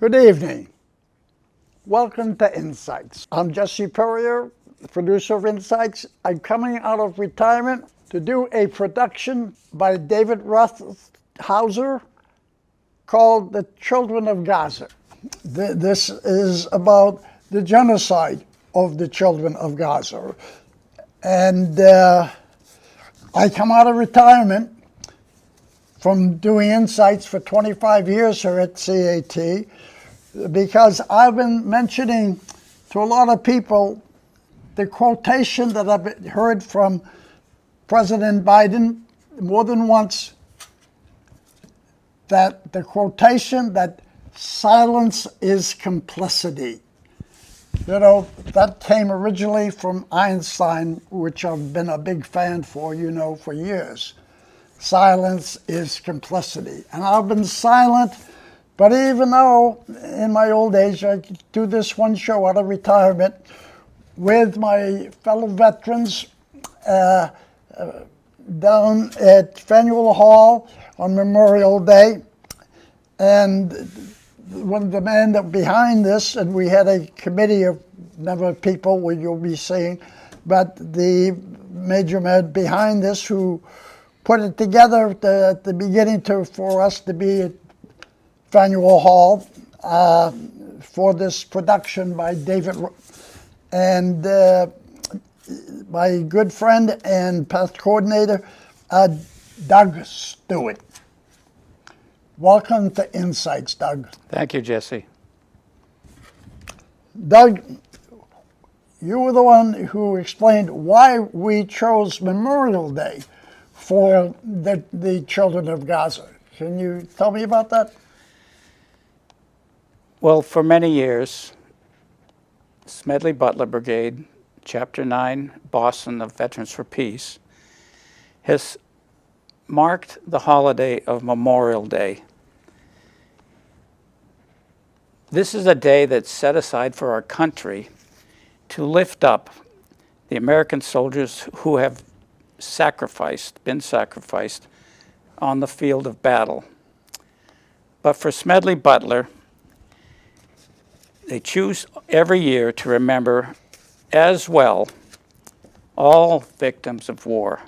Good evening. Welcome to Insights. I'm Jesse Perrier, the producer of Insights. I'm coming out of retirement to do a production by David Rothhauser called The Children of Gaza. This is about the genocide of the children of Gaza. And I come out of retirement from doing Insights for 25 years here at CAT because I've been mentioning to a lot of people the quotation that I've heard from President Biden more than once, that the quotation that silence is complicity. You know, that came originally from Einstein, which I've been a big fan for, for years. Silence is complicity. And I've been silent, but even though in my old age I do this one show out of retirement with my fellow veterans down at Faneuil Hall on Memorial Day, and one of the men that behind this, and we had a committee of number of people where you'll be seeing, but the major man behind this who put it together at the beginning for us to be at Faneuil Hall for this production by David and my good friend and past coordinator, Doug Stewart. Welcome to Insights, Doug. Thank you, Jesse. Doug, you were the one who explained why we chose Memorial Day for the Children of Gaza. Can you tell me about that? Well, for many years, Smedley Butler Brigade, Chapter 9, Boston of Veterans for Peace, has marked the holiday of Memorial Day. This is a day that's set aside for our country to lift up the American soldiers who have been sacrificed on the field of battle. But for Smedley Butler, they choose every year to remember as well all victims of war.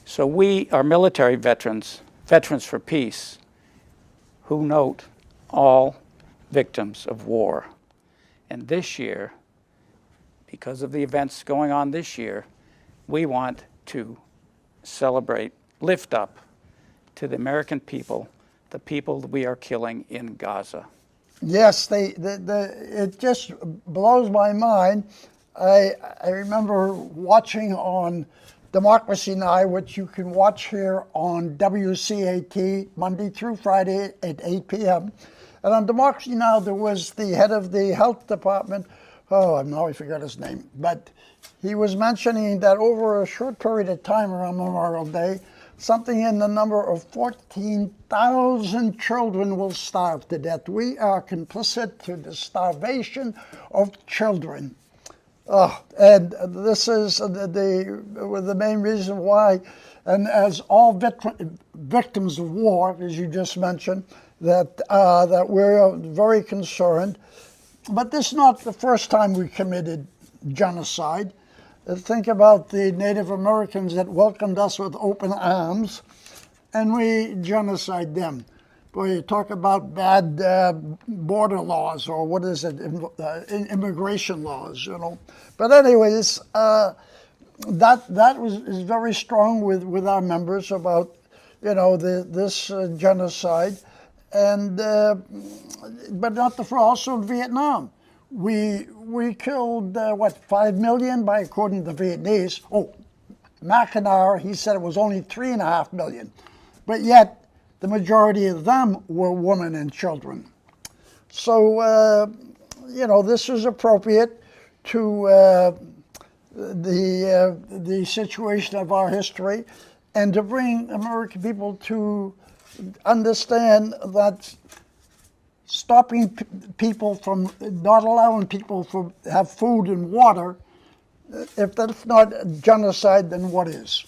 So we are military veterans for peace, who note all victims of war. And this year, because of the events going on this year, we want to celebrate, lift up to the American people, the people that we are killing in Gaza. Yes, it just blows my mind. I remember watching on Democracy Now!, which you can watch here on WCAT Monday through Friday at 8 p.m. And on Democracy Now!, there was the head of the health department. I forgot his name. But he was mentioning that over a short period of time around Memorial Day, something in the number of 14,000 children will starve to death. We are complicit to the starvation of children. And this is the main reason why, and as all victims of war, as you just mentioned, that we're very concerned. But this is not the first time we committed genocide. Think about the Native Americans that welcomed us with open arms, and we genocide them. Boy, you talk about bad border laws, or what is it, immigration laws, But anyways, that is very strong with our members about, this genocide, and but also in Vietnam. We killed, 5 million according to the Vietnamese. McNamara, he said it was only 3.5 million. But yet, the majority of them were women and children. So, this is appropriate to the situation of our history, and to bring American people to understand that stopping people from, not allowing people to have food and water, if that's not genocide, then what is?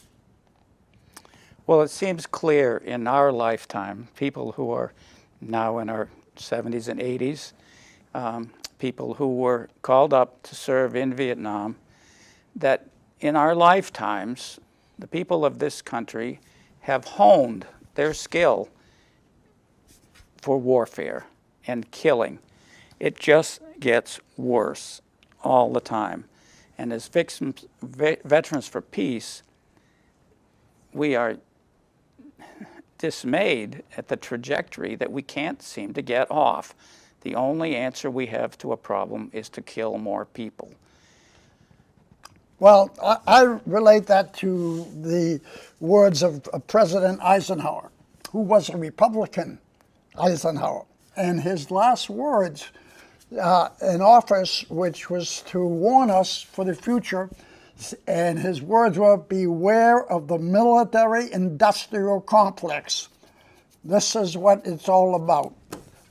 Well, it seems clear in our lifetime, people who are now in our 70s and 80s, people who were called up to serve in Vietnam, that in our lifetimes, the people of this country have honed their skill for warfare and killing. It just gets worse all the time. And as veterans for peace, we are dismayed at the trajectory that we can't seem to get off. The only answer we have to a problem is to kill more people. Well, I relate that to the words of President Eisenhower, who was a Republican, Eisenhower. And his last words in office, which was to warn us for the future, and his words were, "Beware of the military-industrial complex." This is what it's all about.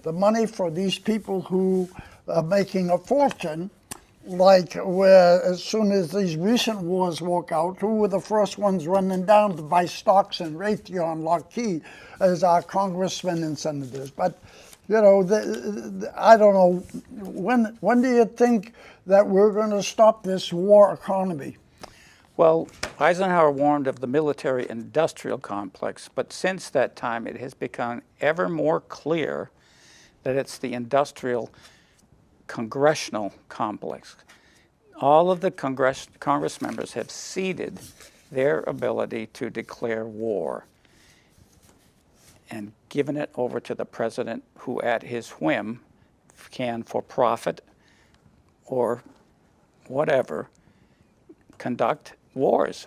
The money for these people who are making a fortune, like where as soon as these recent wars broke out, who were the first ones running down to buy stocks in Raytheon, Lockheed, as our congressmen and senators. But, you know, I don't know, when do you think that we're going to stop this war economy? Well, Eisenhower warned of the military-industrial complex, but since that time it has become ever more clear that it's the industrial congressional complex. All of the Congress members have ceded their ability to declare war and given it over to the president, who at his whim can, for profit or whatever, conduct wars.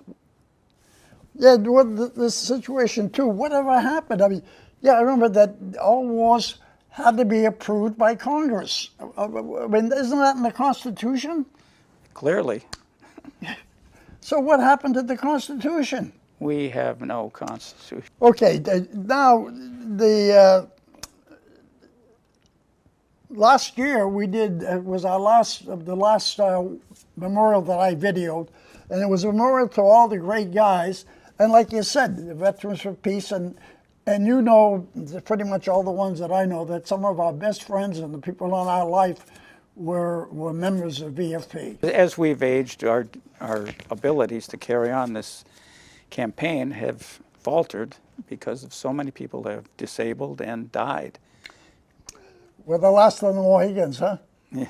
Yeah, the situation too, whatever happened? I mean, yeah, I remember that all wars had to be approved by Congress. I mean, isn't that in the Constitution? Clearly. So what happened to the Constitution? We have no Constitution. Okay, now the last year we did, was the last memorial that I videoed, and it was a memorial to all the great guys, and like you said, the Veterans for Peace, and you know, pretty much all the ones that I know, that some of our best friends and the people in our life were members of VFP. As we've aged, our abilities to carry on this campaign have faltered because of so many people that have disabled and died. We're the last of the Mohegans, huh? Yeah,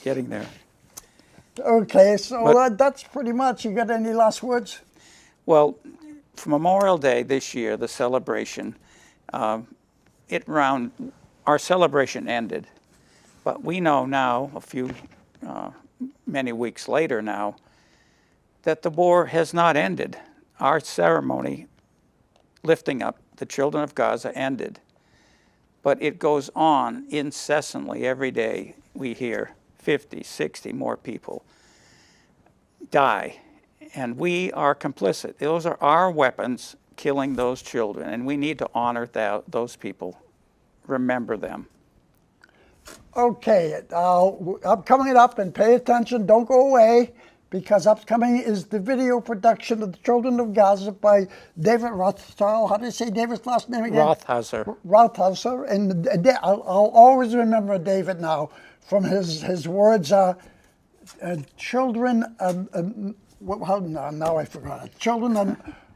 getting there. Okay, so that's pretty much. You got any last words? Well, for Memorial Day this year, the celebration, our celebration ended, but we know now, many weeks later now, that the war has not ended. Our ceremony lifting up the Children of Gaza ended, but it goes on incessantly. Every day we hear 50, 60 more people die. And we are complicit. Those are our weapons killing those children, and we need to honor those people, remember them. Okay, I'm coming up, and pay attention, don't go away, because upcoming is the video production of the Children of Gaza by David Rothschild. How do you say David's last name again? Rothhauser. Rothhauser, and I'll always remember David now from his words. Children. Now I forgot it. Children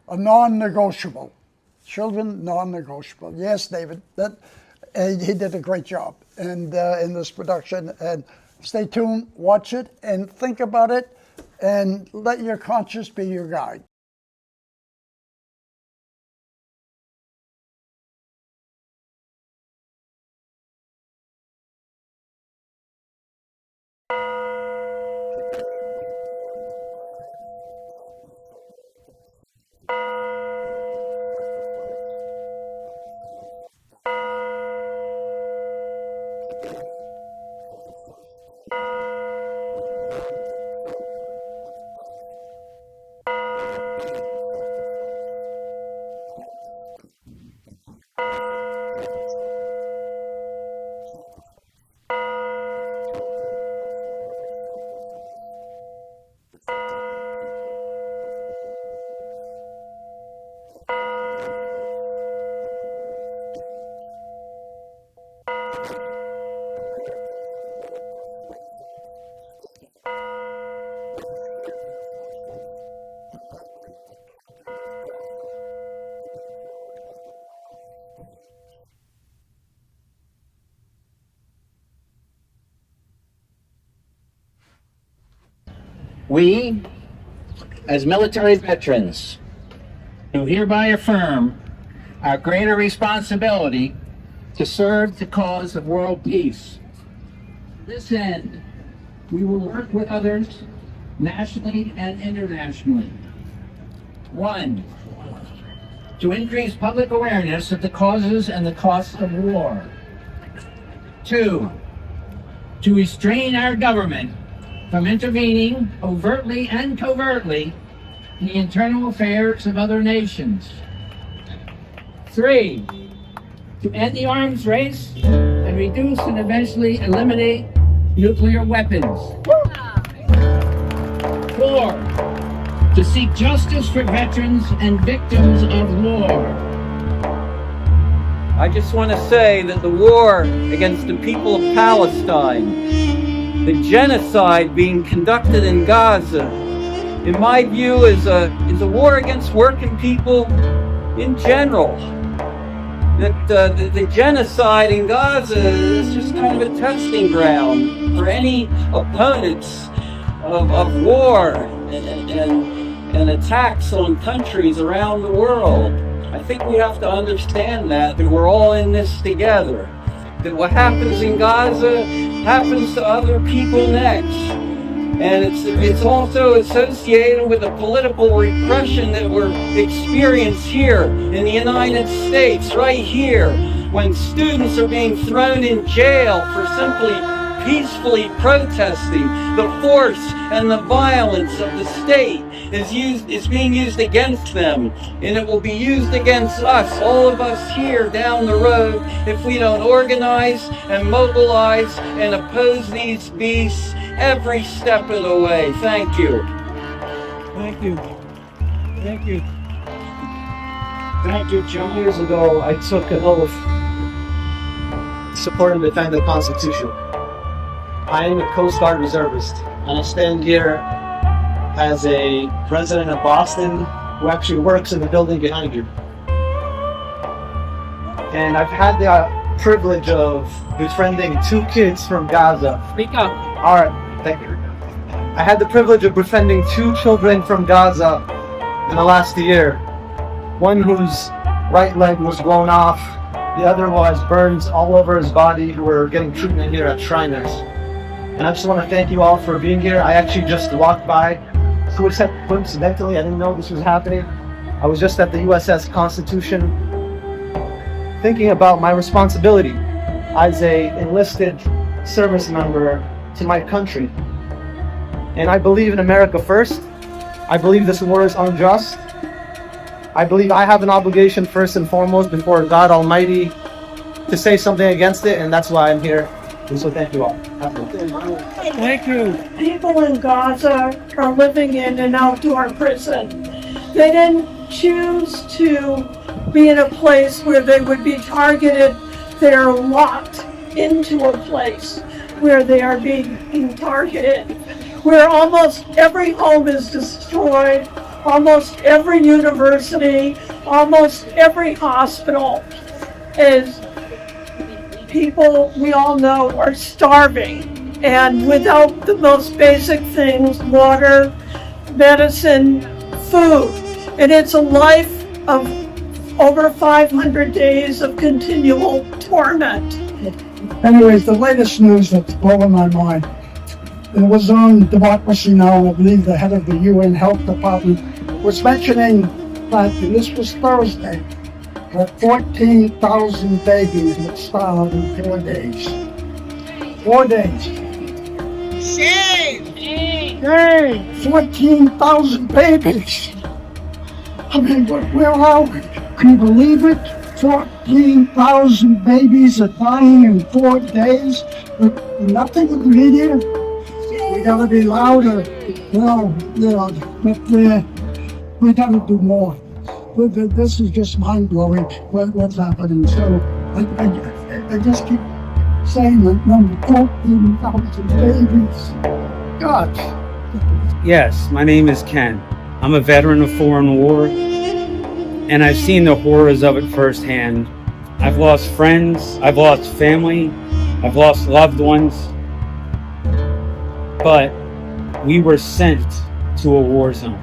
are non-negotiable. Children non-negotiable. Yes, David. He did a great job in this production. And stay tuned, watch it, and think about it, and let your conscience be your guide. We, as military veterans, do hereby affirm our greater responsibility to serve the cause of world peace. To this end, we will work with others, nationally and internationally. 1, to increase public awareness of the causes and the costs of war. 2, to restrain our government from intervening overtly and covertly in the internal affairs of other nations. 3, to end the arms race and reduce and eventually eliminate nuclear weapons. 4, to seek justice for veterans and victims of war. I just want to say that the war against the people of Palestine, the genocide being conducted in Gaza, in my view, is a war against working people in general. That the genocide in Gaza is just kind of a testing ground for any opponents of war and attacks on countries around the world. I think we have to understand that we're all in this together. That what happens in Gaza happens to other people next. And it's also associated with the political repression that we're experiencing here in the United States, right here, when students are being thrown in jail for simply peacefully protesting. The force and the violence of the state is being used against them, and it will be used against us, all of us here down the road, if we don't organize and mobilize and oppose these beasts every step of the way. Thank you. Thank you. Thank you. Thank you. 2 years ago, I took an oath to support and defend the Constitution. I am a Coast Guard reservist, and I stand here as a resident of Boston who actually works in the building behind you. And I've had the privilege of befriending 2 kids from Gaza. Speak up. All right, thank you. I had the privilege of befriending 2 children from Gaza in the last year. One whose right leg was blown off, the other who has burns all over his body, who are getting treatment here at Shriners. And I just want to thank you all for being here. I actually just walked by, coincidentally, I didn't know this was happening. I was just at the USS Constitution thinking about my responsibility as a enlisted service member to my country. And I believe in America first. I believe this war is unjust. I believe I have an obligation first and foremost before God Almighty to say something against it, and that's why I'm here. And so thank you all. Thank you. People in Gaza are living in an outdoor prison. They didn't choose to be in a place where they would be targeted. They're locked into a place where they are being targeted, where almost every home is destroyed, almost every university, almost every hospital is. People we all know are starving, and without the most basic things, water, medicine, food. And it's a life of over 500 days of continual torment. Anyways, the latest news that's blowing my mind. It was on Democracy Now!, and I believe the head of the UN Health Department was mentioning that, and this was Thursday, that 14,000 babies would starve in 4 days. 4 days. Shame! 14,000 babies! I mean, where are we? Can you believe it? 14,000 babies are dying in 4 days with nothing in the media? We gotta be louder. But we gotta do more. This is just mind-blowing what's happening. So I just keep saying that number 14,000 babies. God. Yes, my name is Ken. I'm a veteran of foreign war, and I've seen the horrors of it firsthand. I've lost friends, I've lost family, I've lost loved ones. But We were sent to a war zone.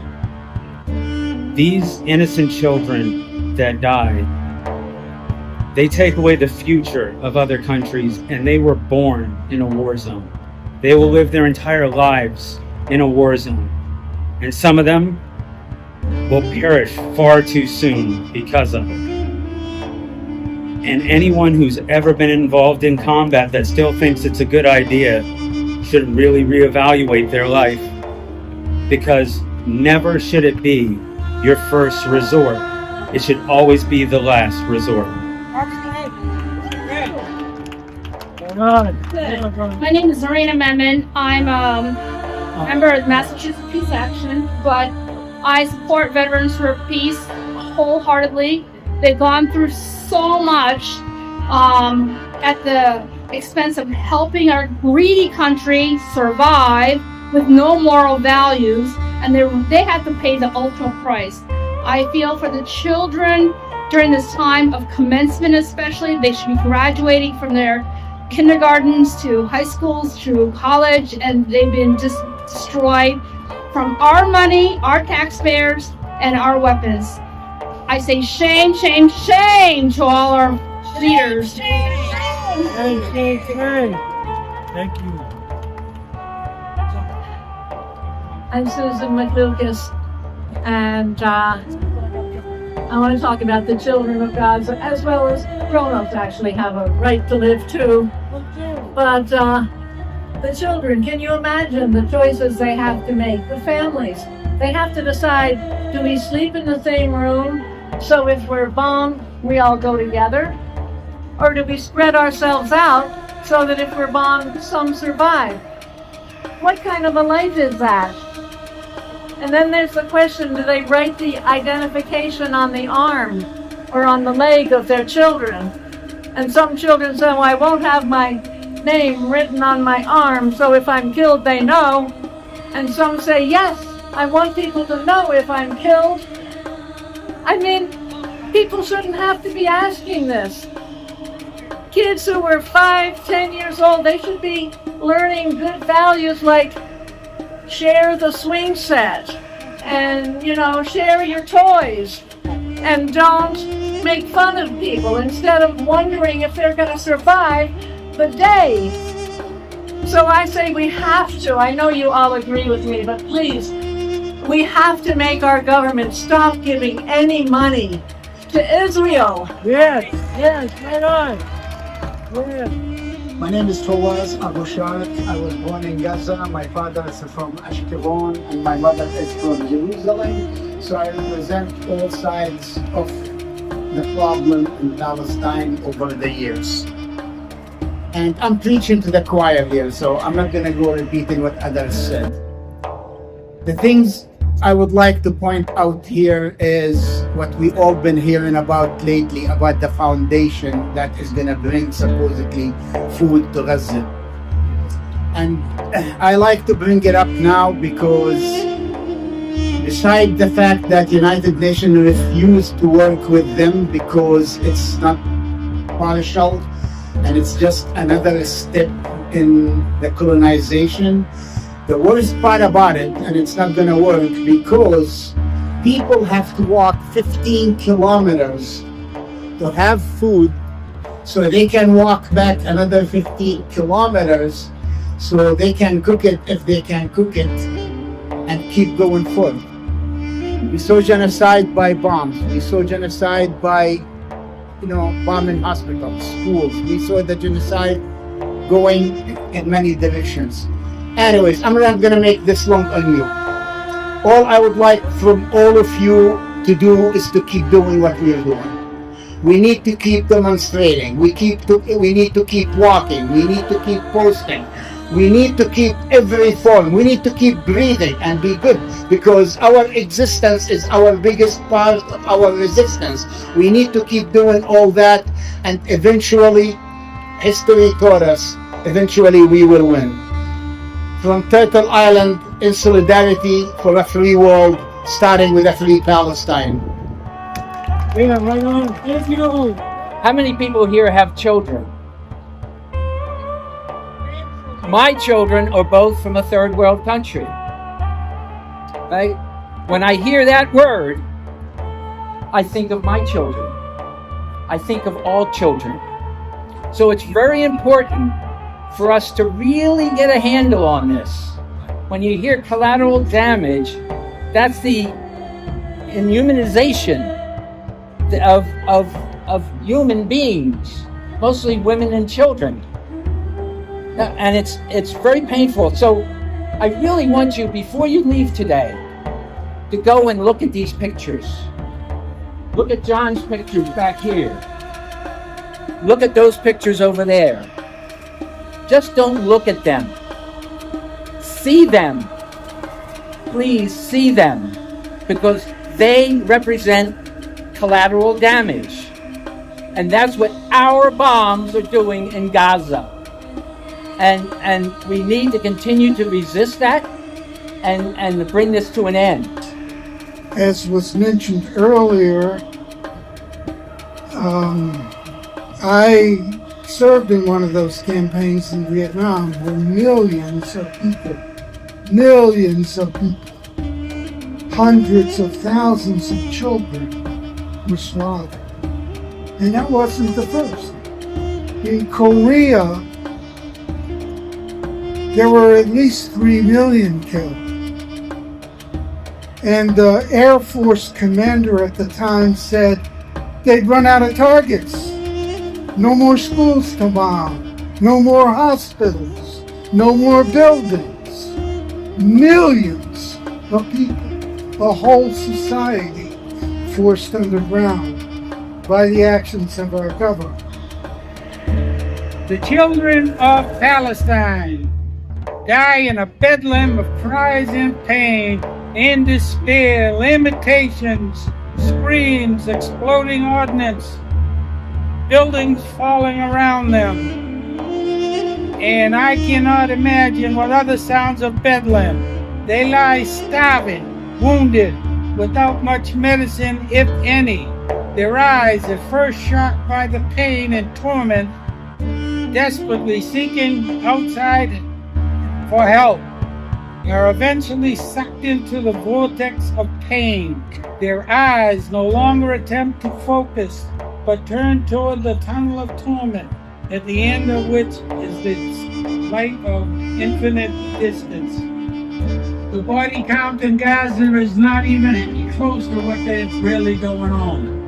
These innocent children that died, they take away the future of other countries, and they were born in a war zone. They will live their entire lives in a war zone. And some of them will perish far too soon because of it. And anyone who's ever been involved in combat that still thinks it's a good idea should really reevaluate their life, because never should it be your first resort. It should always be the last resort. My name is Lorena Memon. I'm a member of Massachusetts Peace Action, but I support Veterans for Peace wholeheartedly. They've gone through so much at the expense of helping our greedy country survive with no moral values, and they had to pay the ultimate price. I feel for the children during this time of commencement especially, they should be graduating from their kindergartens to high schools to college, and they've been just destroyed from our money, our taxpayers, and our weapons. I say shame, shame, shame to all our leaders. Shame. Thank you. I'm Susan McLucas, and I want to talk about the children of Gaza, as well as grown-ups actually have a right to live too. But the children, can you imagine the choices they have to make? The families, they have to decide, do we sleep in the same room, so if we're bombed, we all go together? Or do we spread ourselves out so that if we're bombed, some survive? What kind of a life is that? And then there's the question, do they write the identification on the arm or on the leg of their children? And some children say, well, I won't have my name written on my arm, so if I'm killed, they know. And some say, yes, I want people to know if I'm killed. I mean, people shouldn't have to be asking this. Kids who were 5, 10 years old, they should be learning good values like share the swing set and, share your toys, and don't make fun of people instead of wondering if they're going to survive the day. So I say we have to, I know you all agree with me, but please, we have to make our government stop giving any money to Israel. Yes, right on. Yes. My name is Fawaz Abu Sharik. I was born in Gaza. My father is from Ashkelon and my mother is from Jerusalem. So I represent all sides of the problem in Palestine over the years. And I'm preaching to the choir here, so I'm not going to go repeating what others said. The things I would like to point out here is what we all been hearing about lately, about the foundation that is going to bring supposedly food to Gaza. And I like to bring it up now because beside the fact that United Nations refused to work with them because it's not partial and it's just another step in the colonization, the worst part about it, and it's not going to work because people have to walk 15 kilometers to have food, so they can walk back another 15 kilometers so they can cook it if they can cook it and keep going forward. We saw genocide by bombs. We saw genocide by, bombing hospitals, schools. We saw the genocide going in many directions. Anyways, I'm not going to make this long on you. All I would like from all of you to do is to keep doing what we are doing. We need to keep demonstrating. We need to keep walking. We need to keep posting. We need to keep every form. We need to keep breathing and be good, because our existence is our biggest part of our resistance. We need to keep doing all that, and eventually, history taught us, eventually we will win. From Turtle Island, in solidarity for a free world, starting with a free Palestine. Yeah, right on. Thank you. How many people here have children? My children are both from a third world country. right? When I hear that word, I think of my children. I think of all children. So it's very important for us to really get a handle on this. When you hear collateral damage, that's the inhumanization of human beings, mostly women and children. And it's very painful. So I really want you, before you leave today, to go and look at these pictures. Look at John's pictures back here. Look at those pictures over there. Just don't look at them. See them. Please see them, because they represent collateral damage. And that's what our bombs are doing in Gaza. And we need to continue to resist that and bring this to an end. As was mentioned earlier, I served in one of those campaigns in Vietnam where millions of people, hundreds of thousands of children were slaughtered. And that wasn't the first. In Korea, there were at least 3 million killed. And the Air Force commander at the time said they'd run out of targets. No more schools to bomb, no more hospitals, no more buildings. Millions of people, a whole society forced underground by the actions of our government. The children of Palestine die in a bedlam of cries and pain, in despair, lamentations, screams, exploding ordnance, buildings falling around them. And I cannot imagine what other sounds of bedlam. They lie starving, wounded, without much medicine, if any. Their eyes, at first shot by the pain and torment, desperately seeking outside for help, are eventually sucked into the vortex of pain. Their eyes no longer attempt to focus, but turn toward the tunnel of torment, at the end of which is this light of infinite distance. The body count in Gaza is not even close to what is really going on.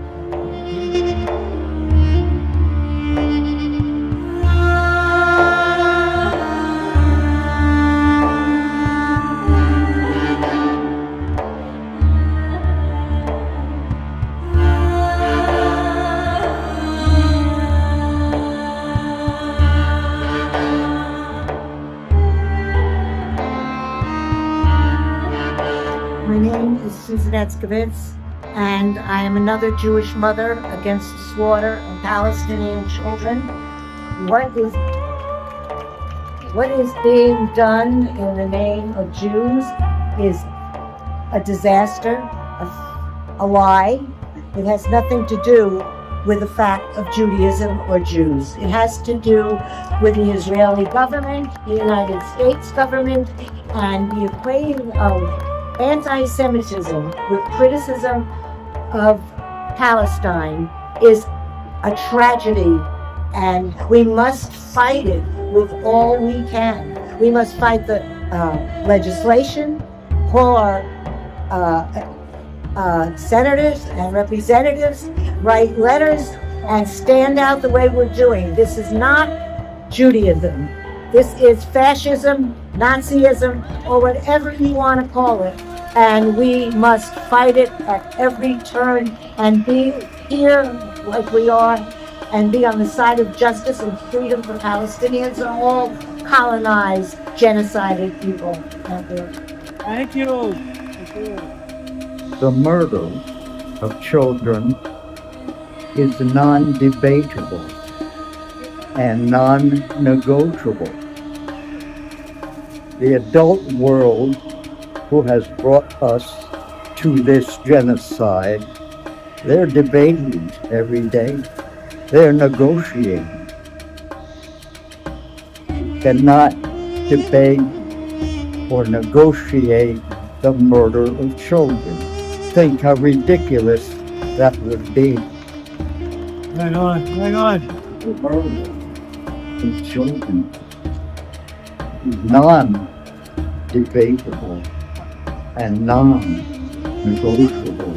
My name is Susan Etzkovitz, and I am another Jewish mother against the slaughter of Palestinian children. What is being done in the name of Jews is a disaster, a lie. It has nothing to do with the fact of Judaism or Jews. It has to do with the Israeli government, the United States government, and the equating of anti-Semitism with criticism of Palestine is a tragedy, and we must fight it with all we can. We must fight the legislation, call our senators and representatives, write letters, and stand out the way we're doing. This is not Judaism. This is fascism, Nazism, or whatever you want to call it. And we must fight it at every turn and be here like we are and be on the side of justice and freedom for Palestinians and all colonized, genocided people out there. Thank you. The murder of children is non-debatable and non-negotiable. The adult world who has brought us to this genocide, they're debating every day. They're negotiating. Cannot debate or negotiate the murder of children. Think how ridiculous that would be. Hang on. The murder of children is non-debatable and non-negotiable.